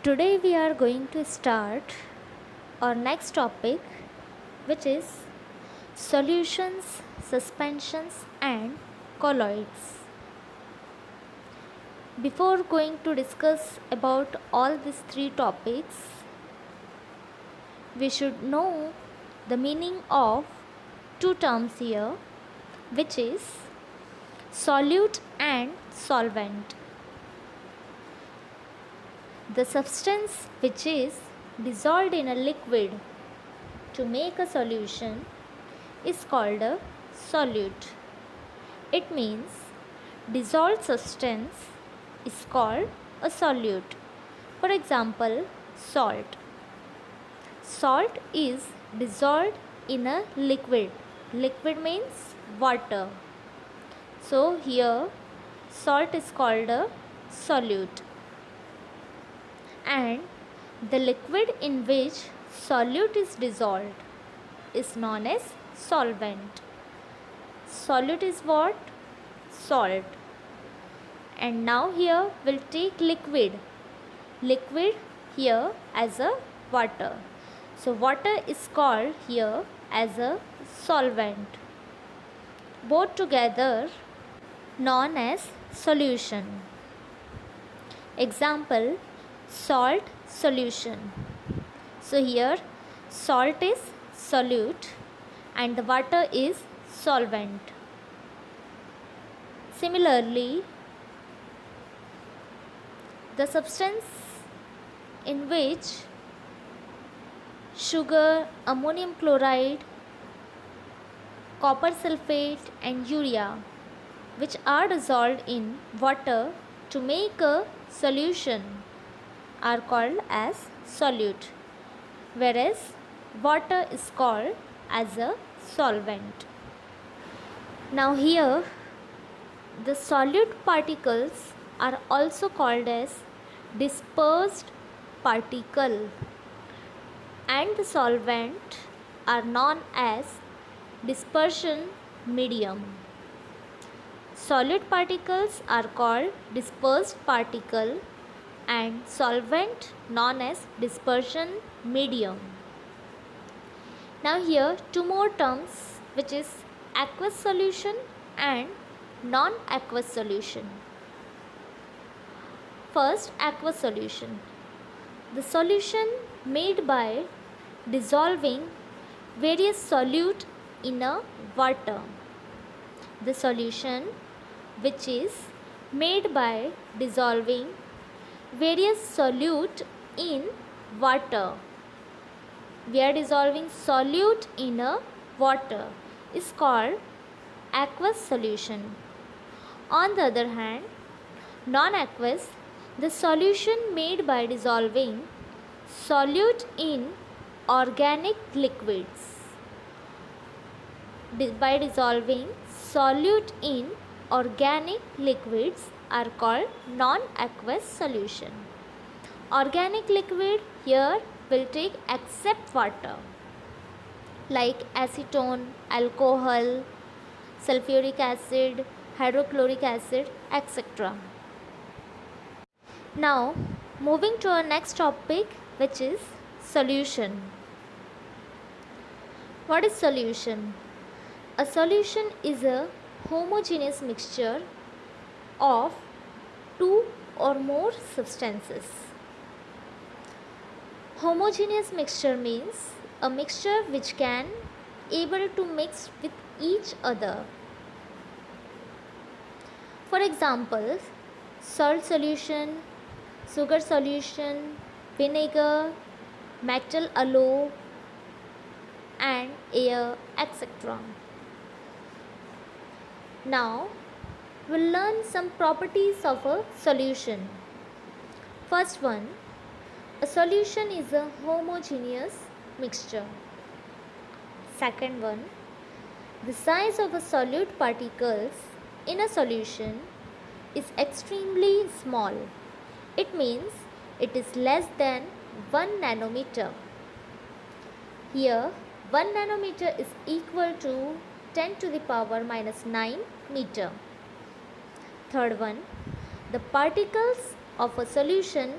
Today we are going to start our next topic, which is solutions, suspensions and colloids. Before going to discuss about all these three topics, we should know the meaning of two terms here, which is solute and solvent. The substance which is dissolved in a liquid to make a solution is called a solute. It means dissolved substance is called a solute. For example, salt. Salt is dissolved in a liquid. Liquid means water. So here salt is called a solute. And the liquid in which solute is dissolved is known as solvent. Solute is what? Salt. And now here we'll take liquid. Liquid here as a water. So water is called here as a solvent. Both together known as solution. Example, salt solution. So here salt is solute and the water is solvent. Similarly, the substance in which sugar, ammonium chloride, copper sulfate and urea, which are dissolved in water to make a solution, are called as solute, whereas water is called as a solvent. Now here the solute particles are also called as dispersed particle and the solvent are known as dispersion medium. Solute particles are called dispersed particle and solvent known as dispersion medium. Now here two more terms, which is aqueous solution and non-aqueous solution. First, aqueous solution. The solution made by dissolving various solute in a water. The solution which is made by dissolving various solute in water. We are dissolving solute in a water is called aqueous solution. On the other hand, non-aqueous, the solution made by dissolving solute in organic liquids. By dissolving solute in organic liquids are called non-aqueous solution. Organic liquid here will take except water, like acetone, alcohol, sulfuric acid, hydrochloric acid, etc. Now moving to our next topic, which is solution. What is solution? A solution is a homogeneous mixture of two or more substances. Homogeneous mixture means a mixture which can able to mix with each other. For example, salt solution, sugar solution, vinegar, metal alloy and air, etc. Now we'll learn some properties of a solution. First one, a solution is a homogeneous mixture. Second one, the size of a solute particles in a solution is extremely small. It means it is less than 1 nanometer. Here 1 nanometer is equal to 10 to the power minus 9 meter. Third one, the particles of a solution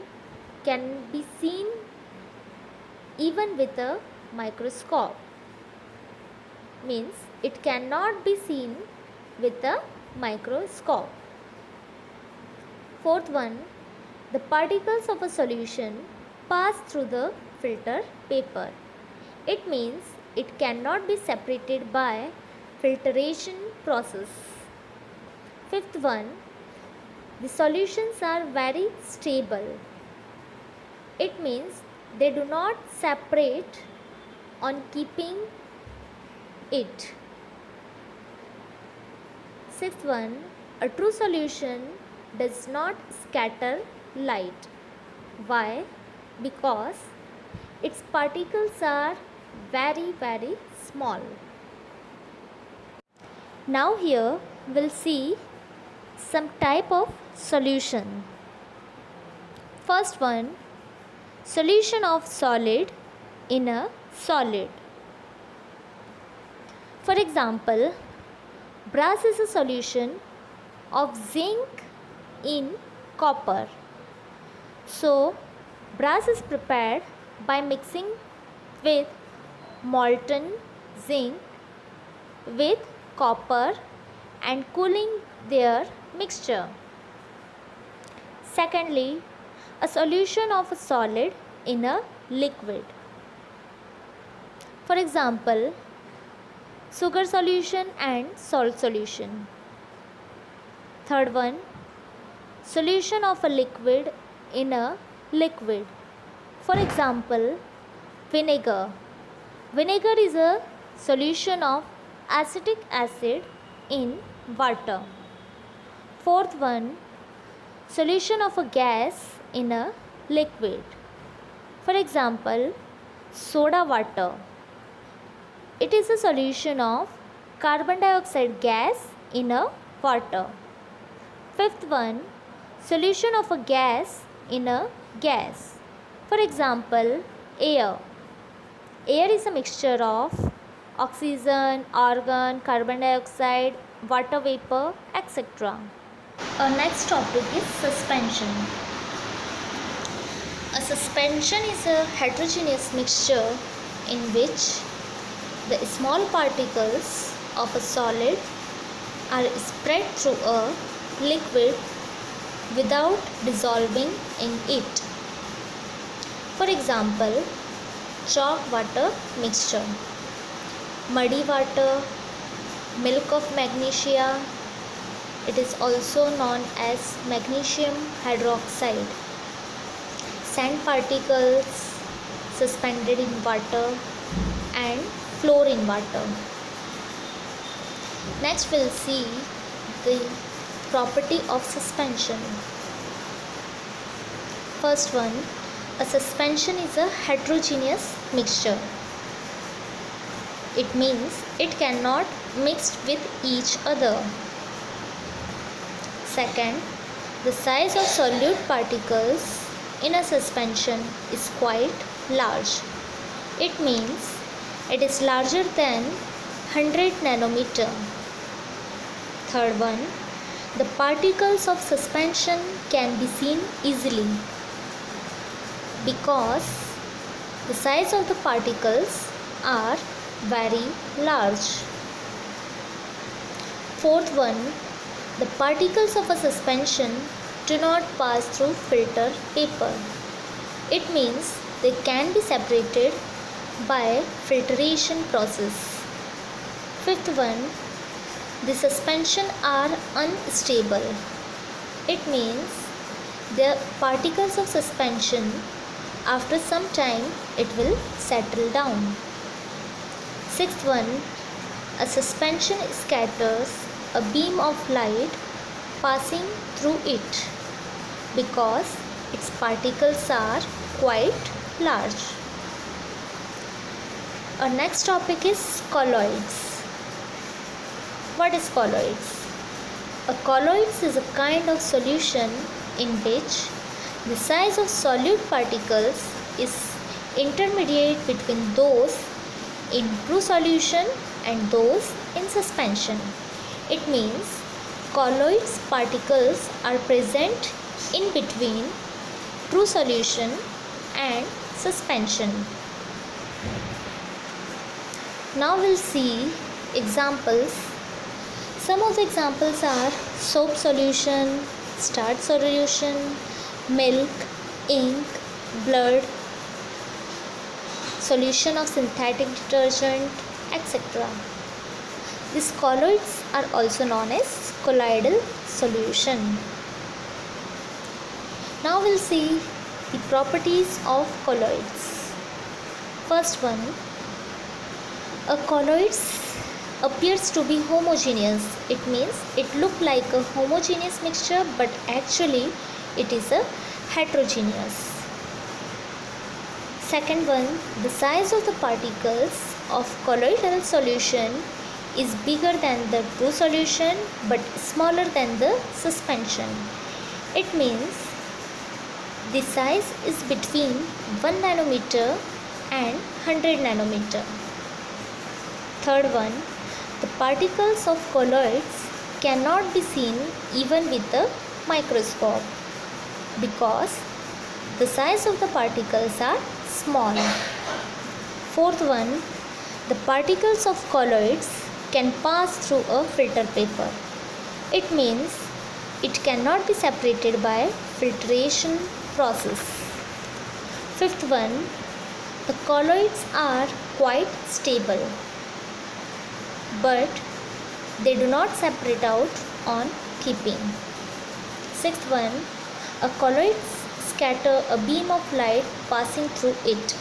can be seen even with a microscope. Means it cannot be seen with a microscope. Fourth one, the particles of a solution pass through the filter paper. It means it cannot be separated by filtration process. Fifth one, the solutions are very stable. It means they do not separate on keeping it. Sixth one, a true solution does not scatter light. Why? Because its particles are very small. Now here we'll see some type of solution. First one, solution of solid in a solid. For example, brass is a solution of zinc in copper. So, brass is prepared by mixing with molten zinc with copper and cooling their mixture. Secondly, a solution of a solid in a liquid. For example, sugar solution and salt solution. Third one, solution of a liquid in a liquid. For example, vinegar. Vinegar is a solution of acetic acid in water. Fourth one, solution of a gas in a liquid. For example, soda water. It is a solution of carbon dioxide gas in a water. Fifth one, solution of a gas in a gas. For example, air. Air is a mixture of oxygen, argon, carbon dioxide, water vapor, etc. Our next topic is suspension. A suspension is a heterogeneous mixture in which the small particles of a solid are spread through a liquid without dissolving in it. For example, chalk water mixture, muddy water, milk of magnesia. It is also known as magnesium hydroxide. Sand particles suspended in water and fluorine water. Next we'll see the property of suspension. First one, a suspension is a heterogeneous mixture. It means it cannot mix with each other. Second, the size of solute particles in a suspension is quite large. It means it is larger than 100 nanometer. Third one, the particles of suspension can be seen easily because the size of the particles are very large. Fourth one, the particles of a suspension do not pass through filter paper. It means they can be separated by filtration process. Fifth one, the suspension are unstable. It means the particles of suspension, after some time it will settle down. Sixth one, a suspension scatters a beam of light passing through it because its particles are quite large. Our next topic is colloids. What is colloids? A colloids is a kind of solution in which the size of solute particles is intermediate between those in true solution and those in suspension. It means colloids particles are present in between true solution and suspension. Now we'll see examples. Some of the examples are soap solution, starch solution, milk, ink, blood, solution of synthetic detergent, etc. These colloids are also known as colloidal solution. Now we'll see the properties of colloids. First one, a colloid appears to be homogeneous. It means it looks like a homogeneous mixture, but actually it is a heterogeneous. Second one, the size of the particles of colloidal solution is bigger than the true solution but smaller than the suspension. It means the size is between 1 nanometer and 100 nanometer. Third one, the particles of colloids cannot be seen even with a microscope because the size of the particles are small. Fourth one, the particles of colloids can pass through a filter paper. It means it cannot be separated by filtration process. Fifth one, the colloids are quite stable, but they do not separate out on keeping. Sixth one, a colloid scatter a beam of light passing through it.